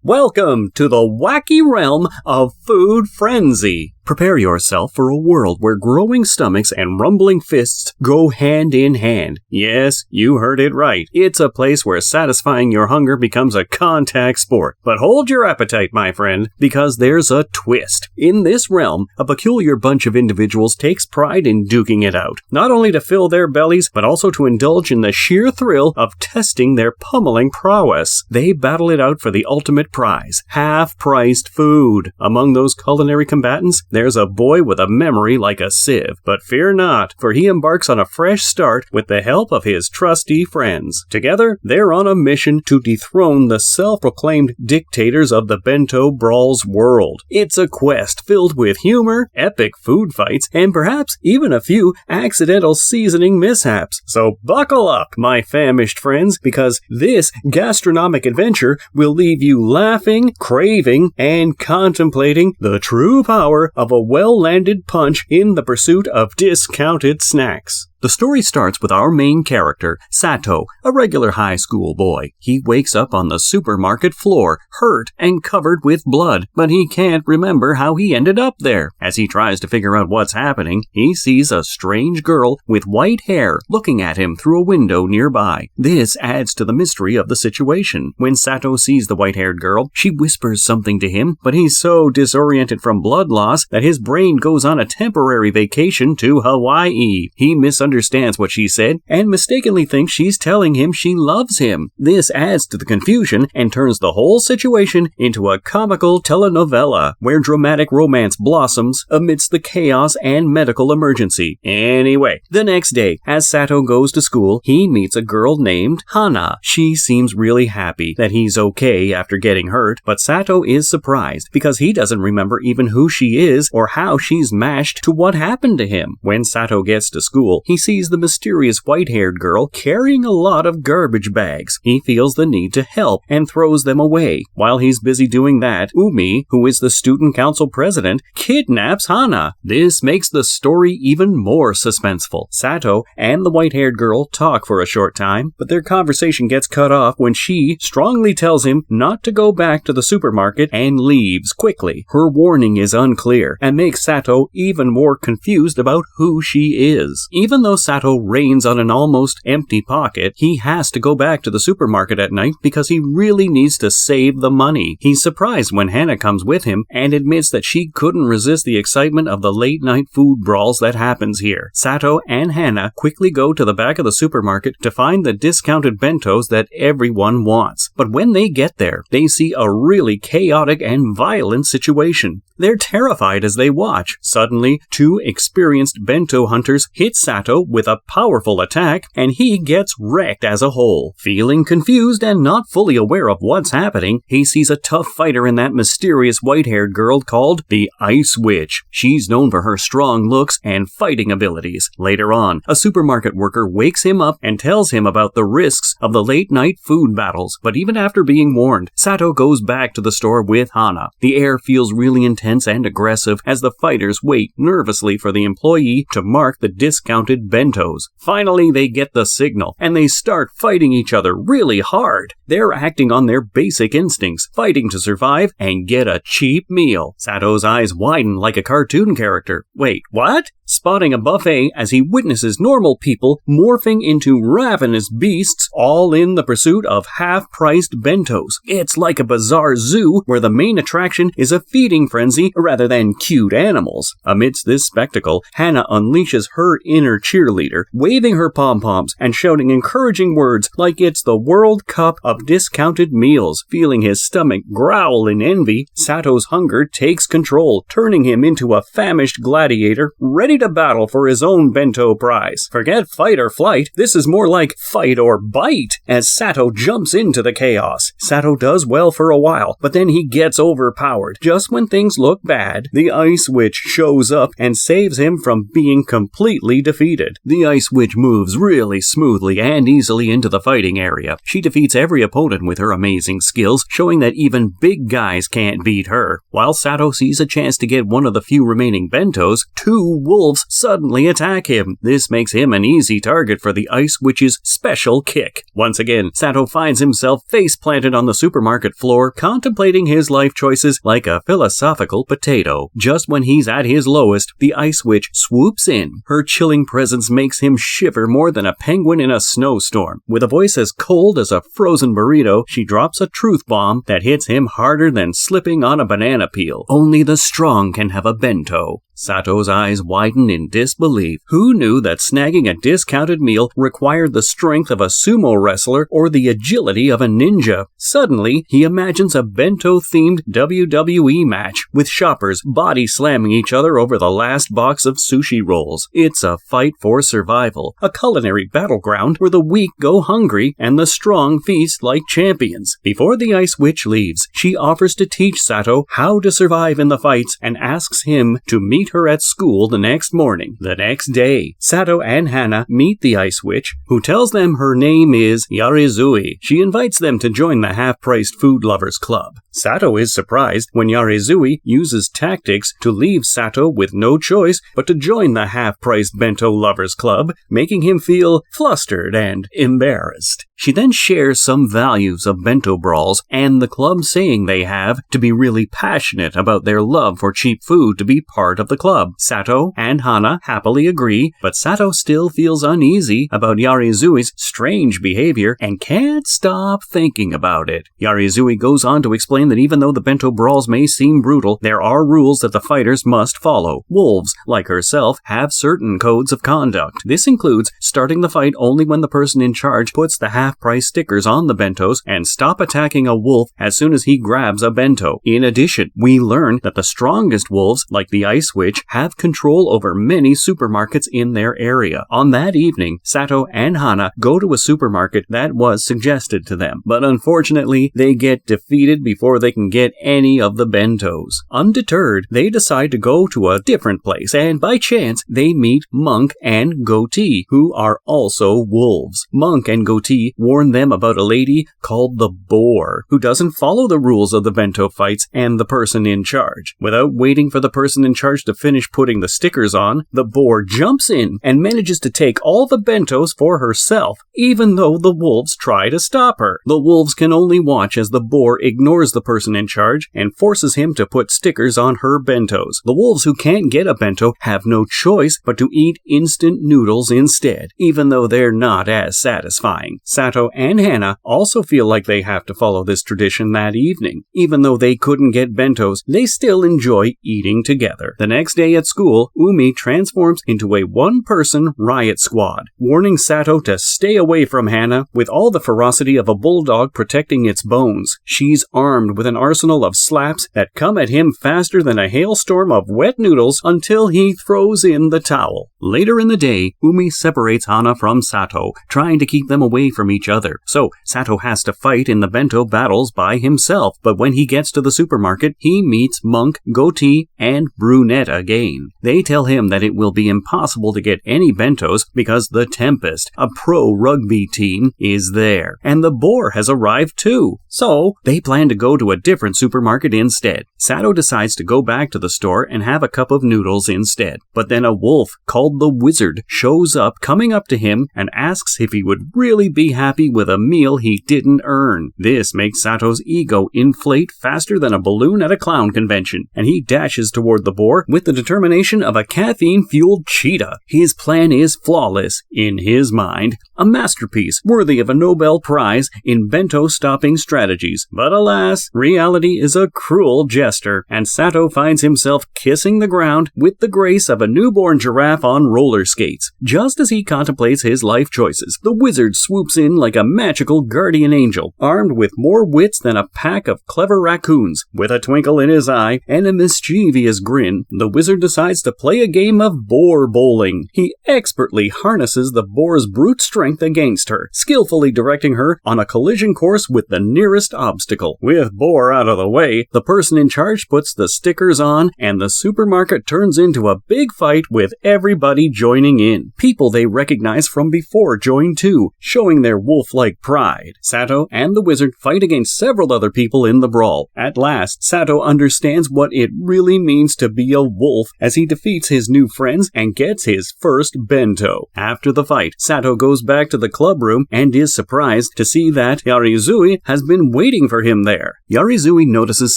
Welcome to the wacky realm of food frenzy. Prepare yourself for a world where growing stomachs and rumbling fists go hand in hand. Yes, you heard it right. It's a place where satisfying your hunger becomes a contact sport. But hold your appetite, my friend, because there's a twist. In this realm, a peculiar bunch of individuals takes pride in duking it out, not only to fill their bellies, but also to indulge in the sheer thrill of testing their pummeling prowess. They battle it out for the ultimate prize, half-priced food. Among those culinary combatants, there's a boy with a memory like a sieve, but fear not, for he embarks on a fresh start with the help of his trusty friends. Together, they're on a mission to dethrone the self-proclaimed dictators of the Bento Brawls world. It's a quest filled with humor, epic food fights, and perhaps even a few accidental seasoning mishaps. So buckle up, my famished friends, because this gastronomic adventure will leave you laughing, craving, and contemplating the true power of a well-landed punch in the pursuit of discounted snacks. The story starts with our main character, Sato, a regular high school boy. He wakes up on the supermarket floor, hurt and covered with blood, but he can't remember how he ended up there. As he tries to figure out what's happening, he sees a strange girl with white hair looking at him through a window nearby. This adds to the mystery of the situation. When Sato sees the white-haired girl, she whispers something to him, but he's so disoriented from blood loss that his brain goes on a temporary vacation to Hawaii. He misunderstands what she said and mistakenly thinks she's telling him she loves him. This adds to the confusion and turns the whole situation into a comical telenovela where dramatic romance blossoms amidst the chaos and medical emergency. Anyway, the next day, as Sato goes to school, he meets a girl named Hana. She seems really happy that he's okay after getting hurt, but Sato is surprised because he doesn't remember even who she is or how she's mashed to what happened to him. When Sato gets to school, he sees the mysterious white-haired girl carrying a lot of garbage bags. He feels the need to help and throws them away. While he's busy doing that, Umi, who is the student council president, kidnaps Hana. This makes the story even more suspenseful. Sato and the white-haired girl talk for a short time, but their conversation gets cut off when she strongly tells him not to go back to the supermarket and leaves quickly. Her warning is unclear and makes Sato even more confused about who she is. Even though Sato reigns on an almost empty pocket, he has to go back to the supermarket at night because he really needs to save the money. He's surprised when Hana comes with him and admits that she couldn't resist the excitement of the late-night food brawls that happens here. Sato and Hana quickly go to the back of the supermarket to find the discounted bentos that everyone wants. But when they get there, they see a really chaotic and violent situation. They're terrified as they watch. Suddenly, two experienced bento hunters hit Sato with a powerful attack, and he gets wrecked as a whole. Feeling confused and not fully aware of what's happening, he sees a tough fighter in that mysterious white-haired girl called the Ice Witch. She's known for her strong looks and fighting abilities. Later on, a supermarket worker wakes him up and tells him about the risks of the late-night food battles, but even after being warned, Sato goes back to the store with Hana. The air feels really intense and aggressive as the fighters wait nervously for the employee to mark the discounted bentos. Finally, they get the signal, and they start fighting each other really hard. They're acting on their basic instincts, fighting to survive and get a cheap meal. Sato's eyes widen like a cartoon character. Wait, what? Spotting a buffet as he witnesses normal people morphing into ravenous beasts, all in the pursuit of half-priced bentos. It's like a bizarre zoo where the main attraction is a feeding frenzy rather than cute animals. Amidst this spectacle, Hana unleashes her inner cheerleader, waving her pom-poms and shouting encouraging words like it's the World Cup of discounted meals. Feeling his stomach growl in envy, Sato's hunger takes control, turning him into a famished gladiator ready to battle for his own bento prize. Forget fight or flight, this is more like fight or bite, as Sato jumps into the chaos. Sato does well for a while, but then he gets overpowered. Just when things look bad, the Ice Witch shows up and saves him from being completely defeated. The Ice Witch moves really smoothly and easily into the fighting area. She defeats every opponent with her amazing skills, showing that even big guys can't beat her. While Sato sees a chance to get one of the few remaining bentos, two wolves wolves suddenly attack him. This makes him an easy target for the Ice Witch's special kick. Once again, Sato finds himself face-planted on the supermarket floor, contemplating his life choices like a philosophical potato. Just when he's at his lowest, the Ice Witch swoops in. Her chilling presence makes him shiver more than a penguin in a snowstorm. With a voice as cold as a frozen burrito, she drops a truth bomb that hits him harder than slipping on a banana peel. Only the strong can have a bento. Sato's eyes widen in disbelief. Who knew that snagging a discounted meal required the strength of a sumo wrestler or the agility of a ninja? Suddenly, he imagines a bento-themed WWE match, with shoppers body slamming each other over the last box of sushi rolls. It's a fight for survival, a culinary battleground where the weak go hungry and the strong feast like champions. Before the Ice Witch leaves, she offers to teach Sato how to survive in the fights and asks him to meet her at school the next morning. The next day, Sato and Hana meet the Ice Witch, who tells them her name is Yarizui. She invites them to join the half-priced food lovers club. Sato is surprised when Yarizui uses tactics to leave Sato with no choice but to join the half-priced bento lovers club, making him feel flustered and embarrassed. She then shares some values of bento brawls and the club saying they have to be really passionate about their love for cheap food to be part of the club. Sato and Hana happily agree, but Sato still feels uneasy about Yarizui's strange behavior and can't stop thinking about it. Yarizui goes on to explain that even though the bento brawls may seem brutal, there are rules that the fighters must follow. Wolves, like herself, have certain codes of conduct. This includes starting the fight only when the person in charge puts the half-price stickers on the bentos and stop attacking a wolf as soon as he grabs a bento. In addition, we learn that the strongest wolves, like the Ice Witch, have control over many supermarkets in their area. On that evening, Sato and Hana go to a supermarket that was suggested to them, but unfortunately, they get defeated before they can get any of the bentos. Undeterred, they decide to go to a different place, and by chance, they meet Monk and Goatee, who are also wolves. Monk and Goatee warn them about a lady called the Boar, who doesn't follow the rules of the bento fights and the person in charge. Without waiting for the person in charge to finish putting the stickers on, the Boar jumps in and manages to take all the bentos for herself, even though the wolves try to stop her. The wolves can only watch as the Boar ignores the person in charge and forces him to put stickers on her bentos. The wolves who can't get a bento have no choice but to eat instant noodles instead, even though they're not as satisfying. Sato and Hana also feel like they have to follow this tradition that evening. Even though they couldn't get bentos, they still enjoy eating together. The next day at school, Umi transforms into a one-person riot squad, warning Sato to stay away from Hana with all the ferocity of a bulldog protecting its bones. She's armed with an arsenal of slaps that come at him faster than a hailstorm of wet noodles until he throws in the towel. Later in the day, Umi separates Hana from Sato, trying to keep them away from each other. So Sato has to fight in the bento battles by himself, but when he gets to the supermarket, he meets Monk, Goatee, and Brunette again. They tell him that it will be impossible to get any bentos because the Tempest, a pro rugby team, is there, and the Boar has arrived too. So they plan to go to a different supermarket instead. Sato decides to go back to the store and have a cup of noodles instead. But then a wolf called the Wizard shows up, coming up to him and asks if he would really be happy with a meal he didn't earn. This makes Sato's ego inflate faster than a balloon at a clown convention, and he dashes toward the Boar with the determination of a caffeine-fueled cheetah. His plan is flawless, in his mind, a masterpiece worthy of a Nobel Prize in bento-stopping strategies. But alas, reality is a cruel jester, and Sato finds himself kissing the ground with the grace of a newborn giraffe on roller skates. Just as he contemplates his life choices, the Wizard swoops in like a magical guardian angel, armed with more wits than a pack of clever raccoons. With a twinkle in his eye and a mischievous grin, the Wizard decides to play a game of boar bowling. He expertly harnesses the boar's brute strength against her, skillfully directing her on a collision course with the nearest obstacle. With Boar out of the way, the person in charge puts the stickers on, and the supermarket turns into a big fight with everybody everybody joining in. People they recognize from before join too, showing their wolf-like pride. Sato and the wizard fight against several other people in the brawl. At last, Sato understands what it really means to be a wolf as he defeats his new friends and gets his first bento. After the fight, Sato goes back to the club room and is surprised to see that Yarizui has been waiting for him there. Yarizui notices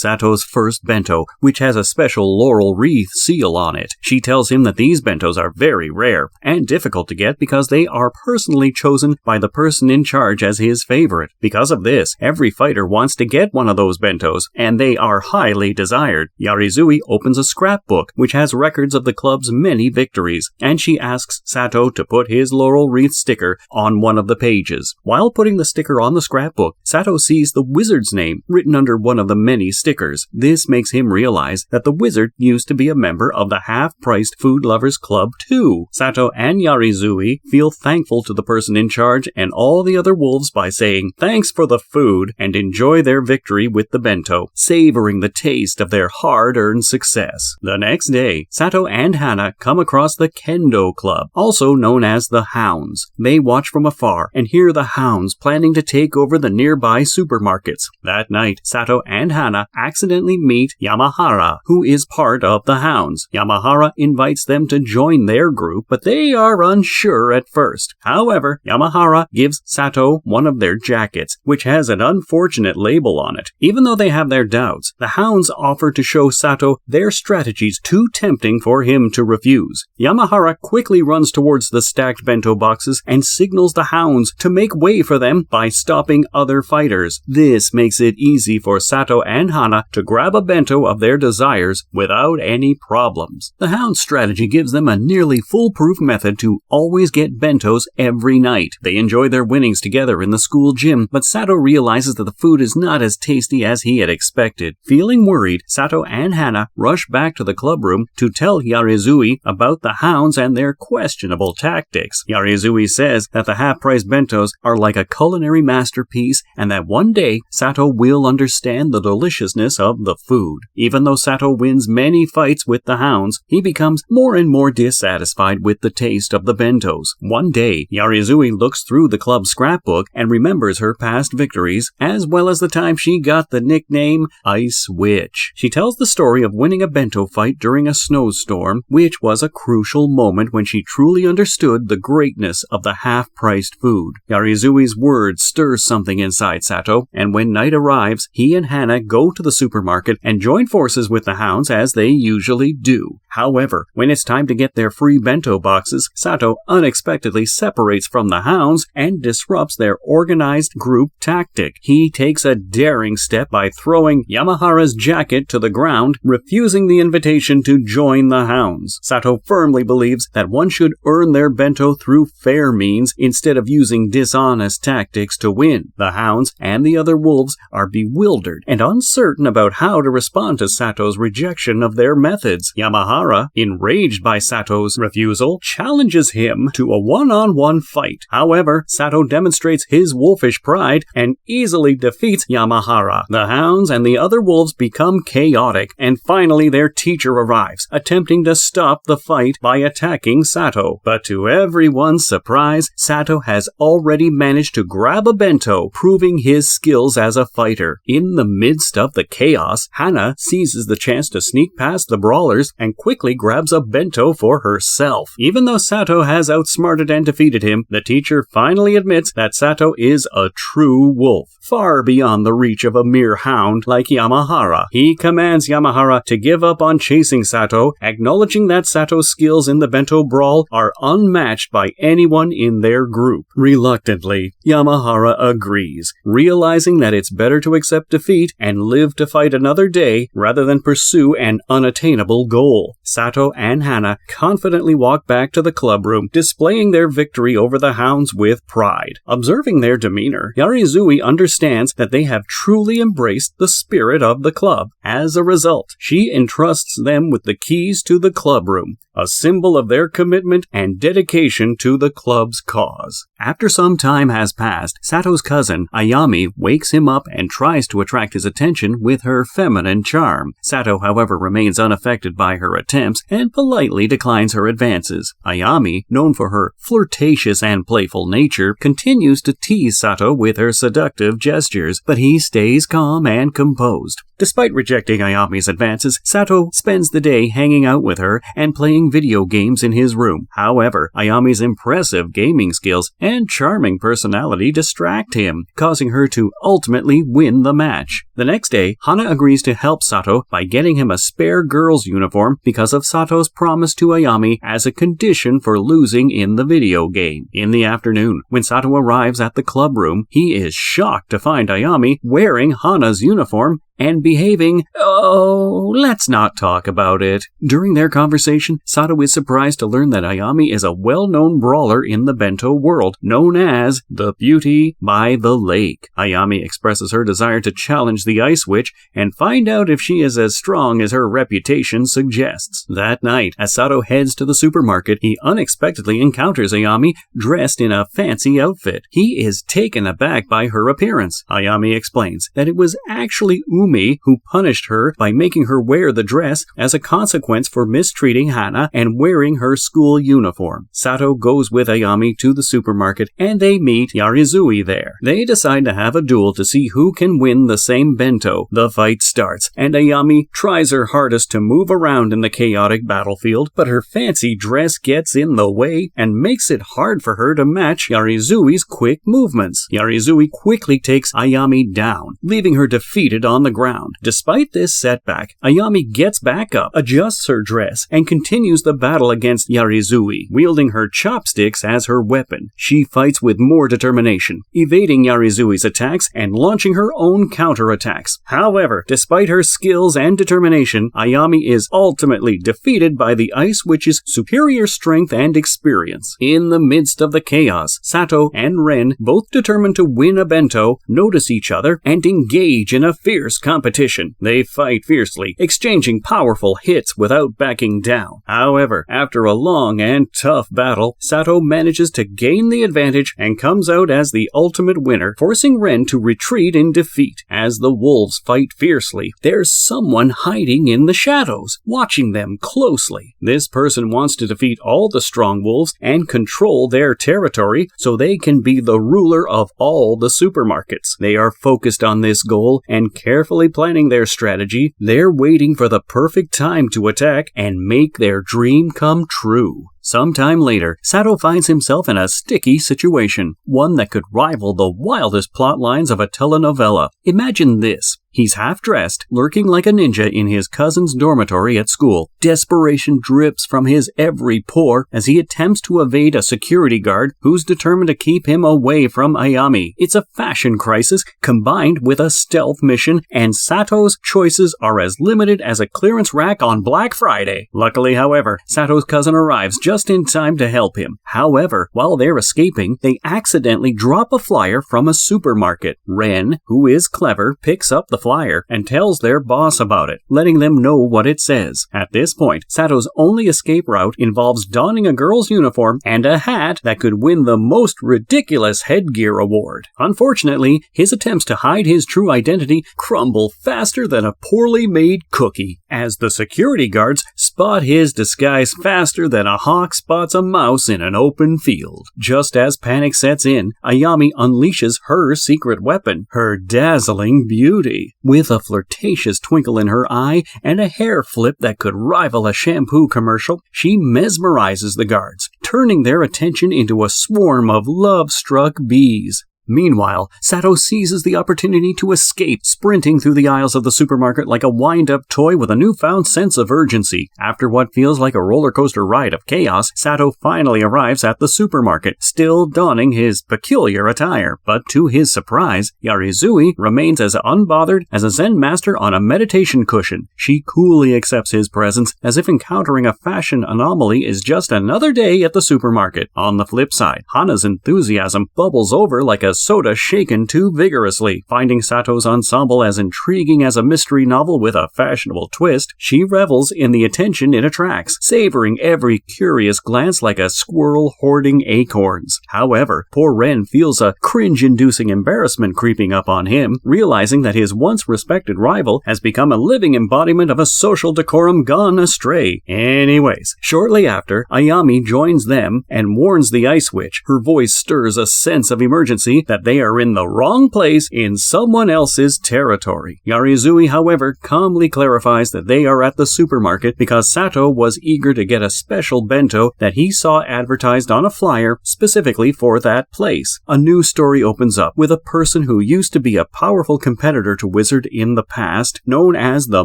Sato's first bento, which has a special laurel wreath seal on it. She tells him that these bentos are very rare and difficult to get because they are personally chosen by the person in charge as his favorite. Because of this, every fighter wants to get one of those bentos, and they are highly desired. Yarizui opens a scrapbook, which has records of the club's many victories, and she asks Sato to put his laurel wreath sticker on one of the pages. While putting the sticker on the scrapbook, Sato sees the wizard's name written under one of the many stickers. This makes him realize that the wizard used to be a member of the half-priced food lovers club too. Sato and Yarizui feel thankful to the person in charge and all the other wolves by saying thanks for the food and enjoy their victory with the bento, savoring the taste of their hard-earned success. The next day, Sato and Hana come across the Kendo Club, also known as the Hounds. They watch from afar and hear the Hounds planning to take over the nearby supermarkets. That night, Sato and Hana accidentally meet Yamahara, who is part of the Hounds. Yamahara invites them to join their group, but they are unsure at first. However, Yamahara gives Sato one of their jackets, which has an unfortunate label on it. Even though they have their doubts, the Hounds offer to show Sato their strategies too tempting for him to refuse. Yamahara quickly runs towards the stacked bento boxes and signals the Hounds to make way for them by stopping other fighters. This makes it easy for Sato and Hana to grab a bento of their desires without any problems. The Hound's strategy gives them a nearly foolproof method to always get bentos every night. They enjoy their winnings together in the school gym, but Sato realizes that the food is not as tasty as he had expected. Feeling worried, Sato and Hana rush back to the club room to tell Yarizui about the Hounds and their questionable tactics. Yarizui says that the half-price bentos are like a culinary masterpiece and that one day Sato will understand the deliciousness of the food. Even though Sato wins many fights with the Hounds, he becomes more and more dissatisfied with the taste of the bentos. One day, Yarizui looks through the club's scrapbook and remembers her past victories, as well as the time she got the nickname Ice Witch. She tells the story of winning a bento fight during a snowstorm, which was a crucial moment when she truly understood the greatness of the half-priced food. Yarizui's words stir something inside Sato, and when night arrives, he and Hana go to the supermarket and join forces with the Hounds as they usually do. However, when it's time to get their free bento boxes, Sato unexpectedly separates from the Hounds and disrupts their organized group tactic. He takes a daring step by throwing Yamahara's jacket to the ground, refusing the invitation to join the Hounds. Sato firmly believes that one should earn their bento through fair means instead of using dishonest tactics to win. The Hounds and the other wolves are bewildered and uncertain about how to respond to Sato's rejection of their methods. Yamahara, enraged by Sato's refusal, challenges him to a one-on-one fight. However, Sato demonstrates his wolfish pride and easily defeats Yamahara. The Hounds and the other wolves become chaotic, and finally their teacher arrives, attempting to stop the fight by attacking Sato. But to everyone's surprise, Sato has already managed to grab a bento, proving his skills as a fighter. In the midst of the chaos, Hana seizes the chance to sneak past the brawlers and quickly grabs a bento for herself. Even though Sato has outsmarted and defeated him, the teacher finally admits that Sato is a true wolf, far beyond the reach of a mere hound like Yamahara. He commands Yamahara to give up on chasing Sato, acknowledging that Sato's skills in the bento brawl are unmatched by anyone in their group. Reluctantly, Yamahara agrees, realizing that it's better to accept defeat and live to fight another day rather than pursue an unattainable goal. Sato and Hana confidently walk back to the club room, displaying their victory over the Hounds with pride. Observing their demeanor, Yarizui understands that they have truly embraced the spirit of the club. As a result, she entrusts them with the keys to the club room, a symbol of their commitment and dedication to the club's cause. After some time has passed, Sato's cousin, Ayami, wakes him up and tries to attract his attention with her feminine charm. Sato, however, remains unaffected by her attention attempts and politely declines her advances. Ayami, known for her flirtatious and playful nature, continues to tease Sato with her seductive gestures, but he stays calm and composed. Despite rejecting Ayami's advances, Sato spends the day hanging out with her and playing video games in his room. However, Ayami's impressive gaming skills and charming personality distract him, causing her to ultimately win the match. The next day, Hana agrees to help Sato by getting him a spare girl's uniform because of Sato's promise to Ayami as a condition for losing in the video game. In the afternoon, when Sato arrives at the club room, he is shocked to find Ayami wearing Hana's uniform and behaving, oh, let's not talk about it. During their conversation, Sato is surprised to learn that Ayami is a well-known brawler in the bento world, known as the Beauty by the Lake. Ayami expresses her desire to challenge the Ice Witch and find out if she is as strong as her reputation suggests. That night, as Sato heads to the supermarket, he unexpectedly encounters Ayami dressed in a fancy outfit. He is taken aback by her appearance. Ayami explains that it was actually who punished her by making her wear the dress as a consequence for mistreating Hana and wearing her school uniform. Sato goes with Ayami to the supermarket and they meet Yarizui there. They decide to have a duel to see who can win the same bento. The fight starts and Ayami tries her hardest to move around in the chaotic battlefield, but her fancy dress gets in the way and makes it hard for her to match Yarizui's quick movements. Yarizui quickly takes Ayami down, leaving her defeated on the ground. Despite this setback, Ayami gets back up, adjusts her dress, and continues the battle against Yarizui, wielding her chopsticks as her weapon. She fights with more determination, evading Yarizui's attacks and launching her own counterattacks. However, despite her skills and determination, Ayami is ultimately defeated by the Ice Witch's superior strength and experience. In the midst of the chaos, Sato and Ren, both determined to win a bento, notice each other and engage in a fierce competition. They fight fiercely, exchanging powerful hits without backing down. However, after a long and tough battle, Sato manages to gain the advantage and comes out as the ultimate winner, forcing Ren to retreat in defeat. As the wolves fight fiercely, there's someone hiding in the shadows, watching them closely. This person wants to defeat all the strong wolves and control their territory so they can be the ruler of all the supermarkets. They are focused on this goal and carefully planning their strategy. They're waiting for the perfect time to attack and make their dream come true. Sometime later, Sato finds himself in a sticky situation, one that could rival the wildest plot lines of a telenovela. Imagine this. He's half-dressed, lurking like a ninja in his cousin's dormitory at school. Desperation drips from his every pore as he attempts to evade a security guard who's determined to keep him away from Ayami. It's a fashion crisis combined with a stealth mission, and Sato's choices are as limited as a clearance rack on Black Friday. Luckily, however, Sato's cousin arrives just in time to help him. However, while they're escaping, they accidentally drop a flyer from a supermarket. Ren, who is clever, picks up the flyer and tells their boss about it, letting them know what it says. At this point, Sato's only escape route involves donning a girl's uniform and a hat that could win the most ridiculous headgear award. Unfortunately, his attempts to hide his true identity crumble faster than a poorly made cookie, as the security guards spot his disguise faster than a hawk spots a mouse in an open field. Just as panic sets in, Ayami unleashes her secret weapon, her dazzling beauty. With a flirtatious twinkle in her eye and a hair flip that could rival a shampoo commercial, she mesmerizes the guards, turning their attention into a swarm of love-struck bees. Meanwhile, Sato seizes the opportunity to escape, sprinting through the aisles of the supermarket like a wind-up toy with a newfound sense of urgency. After what feels like a roller coaster ride of chaos, Sato finally arrives at the supermarket, still donning his peculiar attire. But to his surprise, Yarizui remains as unbothered as a Zen master on a meditation cushion. She coolly accepts his presence, as if encountering a fashion anomaly is just another day at the supermarket. On the flip side, Hana's enthusiasm bubbles over like a soda shaken too vigorously. Finding Sato's ensemble as intriguing as a mystery novel with a fashionable twist, she revels in the attention it attracts, savoring every curious glance like a squirrel hoarding acorns. However, poor Ren feels a cringe-inducing embarrassment creeping up on him, realizing that his once respected rival has become a living embodiment of a social decorum gone astray. Anyways, shortly after, Ayami joins them and warns the Ice Witch. Her voice stirs a sense of emergency that they are in the wrong place in someone else's territory. Yarizui, however, calmly clarifies that they are at the supermarket because Sato was eager to get a special bento that he saw advertised on a flyer specifically for that place. A new story opens up with a person who used to be a powerful competitor to Wizard in the past, known as the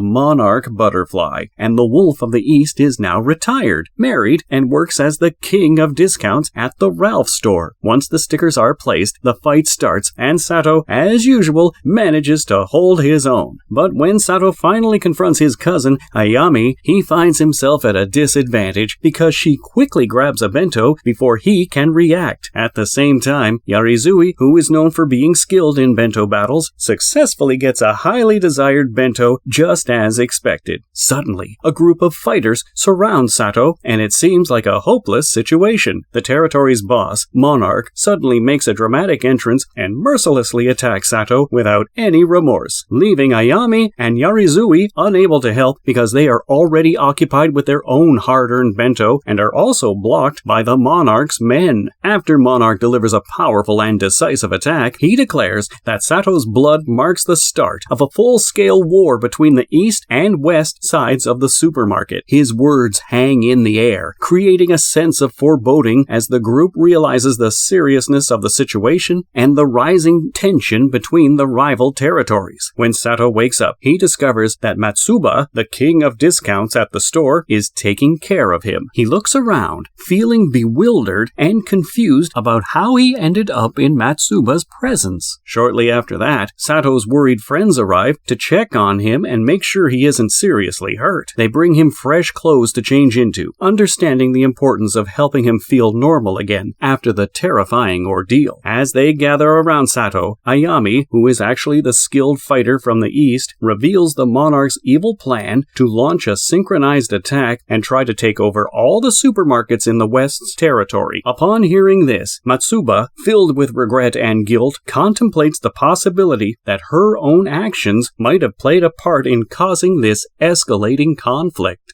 Monarch Butterfly, and the Wolf of the East is now retired, married, and works as the king of discounts at the Ralph store. Once the stickers are placed, the fight starts, and Sato, as usual, manages to hold his own. But when Sato finally confronts his cousin, Ayami, he finds himself at a disadvantage because she quickly grabs a bento before he can react. At the same time, Yarizui, who is known for being skilled in bento battles, successfully gets a highly desired bento just as expected. Suddenly, a group of fighters surround Sato, and it seems like a hopeless situation. The territory's boss, Monarch, suddenly makes a dramatic entrance and mercilessly attacks Sato without any remorse, leaving Ayami and Yarizui unable to help because they are already occupied with their own hard-earned bento and are also blocked by the Monarch's men. After Monarch delivers a powerful and decisive attack, he declares that Sato's blood marks the start of a full-scale war between the east and west sides of the supermarket. His words hang in the air, creating a sense of foreboding as the group realizes the seriousness of the situation and the rising tension between the rival territories. When Sato wakes up, he discovers that Matsuba, the king of discounts at the store, is taking care of him. He looks around, feeling bewildered and confused about how he ended up in Matsuba's presence. Shortly after that, Sato's worried friends arrive to check on him and make sure he isn't seriously hurt. They bring him fresh clothes to change into, understanding the importance of helping him feel normal again after the terrifying ordeal. As they gather around Sato, Ayami, who is actually the skilled fighter from the east, reveals the Monarch's evil plan to launch a synchronized attack and try to take over all the supermarkets in the west's territory. Upon hearing this, Matsuba, filled with regret and guilt, contemplates the possibility that her own actions might have played a part in causing this escalating conflict.